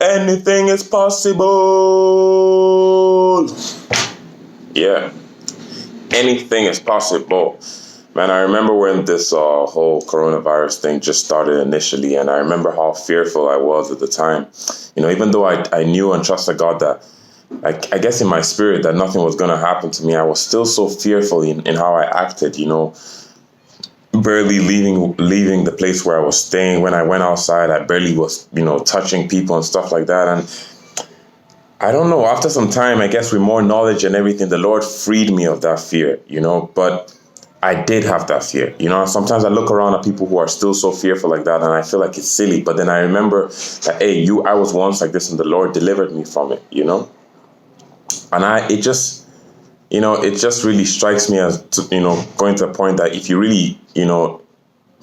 Anything is possible. Yeah, anything is possible. Man, I remember when this whole coronavirus thing just started initially, and I remember how fearful I was at the time. Even though I knew and trusted God that, I guess in my spirit, that nothing was going to happen to me, I was still so fearful in how I acted, barely leaving the place where I was staying. When I went outside, I barely was, touching people and stuff like that. And I don't know, after some time, I guess with more knowledge and everything, the Lord freed me of that fear, but I did have that fear. Sometimes I look around at people who are still so fearful like that, and I feel like it's silly. But then I remember that, hey, I was once like this, and the Lord delivered me from it, And it just really strikes me as, going to a point that if you really,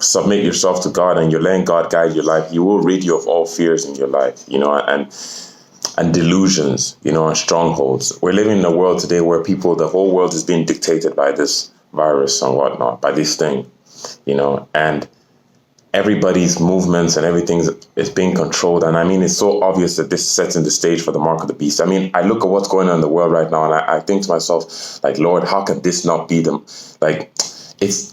submit yourself to God and you're letting God guide your life, He will rid you of all fears in your life, and delusions, and strongholds. We're living in a world today where the whole world is being dictated by this virus and whatnot, by this thing, and everybody's movements and everything is being controlled. And I mean, it's so obvious that this is setting the stage for the mark of the beast. I mean, I look at what's going on in the world right now, and I think to myself, like, Lord, how can this not be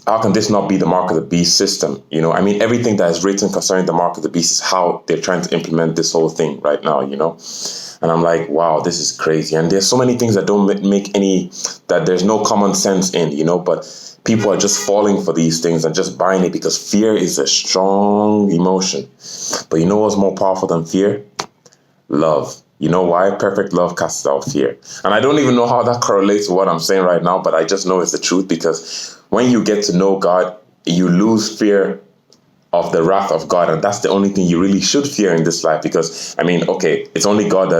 how can this not be the mark of the beast system? I mean, everything that is written concerning the mark of the beast is how they're trying to implement this whole thing right now, And I'm like, wow, this is crazy. And there's so many things that don't that there's no common sense in, but people are just falling for these things and just buying it because fear is a strong emotion. But you know what's more powerful than fear? Love. You know why? Perfect love casts out fear. And I don't even know how that correlates to what I'm saying right now, but I just know it's the truth, because when you get to know God, you lose fear of the wrath of God. And that's the only thing you really should fear in this life, because, I mean, okay, it's only God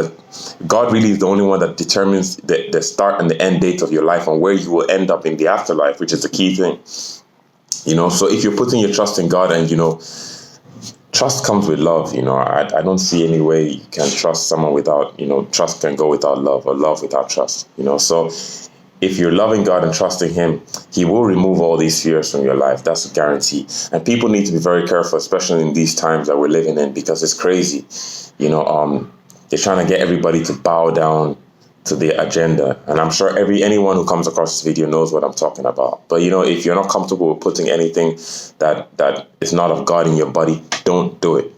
really is the only one that determines the start and the end date of your life and where you will end up in the afterlife, which is the key thing. So if you're putting your trust in God, and, trust comes with love, I don't see any way you can trust someone without, trust can go without love, or love without trust, so if you're loving God and trusting Him, He will remove all these fears from your life. That's a guarantee. And people need to be very careful, especially in these times that we're living in, because it's crazy. They're trying to get everybody to bow down to their agenda. And I'm sure anyone who comes across this video knows what I'm talking about. But, if you're not comfortable with putting anything that is not of God in your body, don't do it.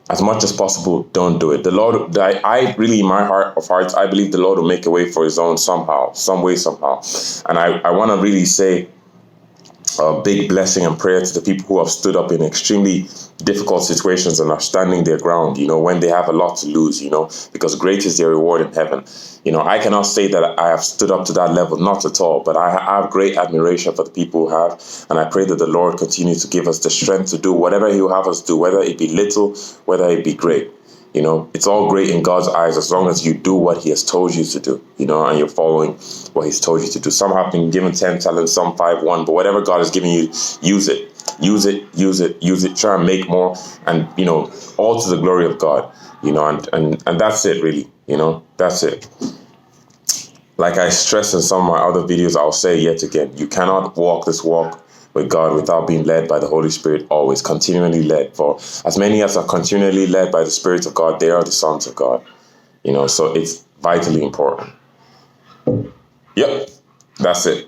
As much as possible, don't do it. The Lord, I really, in my heart of hearts, I believe the Lord will make a way for His own somehow, some way, somehow. And I want to really say a big blessing and prayer to the people who have stood up in extremely difficult situations and are standing their ground, when they have a lot to lose, because great is their reward in heaven. I cannot say that I have stood up to that level, not at all, but I have great admiration for the people who have, and I pray that the Lord continues to give us the strength to do whatever He will have us do, whether it be little, whether it be great. It's all great in God's eyes as long as you do what He has told you to do, and you're following what He's told you to do. Some have been given 10 talents, some 5, 1, but whatever God has given you, use it. Use it, use it, use it. Try and make more, and, all to the glory of God, and that's it, really, that's it. Like I stressed in some of my other videos, I'll say yet again, you cannot walk this walk with God without being led by the Holy Spirit, always, continually led. For as many as are continually led by the Spirit of God, they are the sons of God. So it's vitally important. Yep, that's it.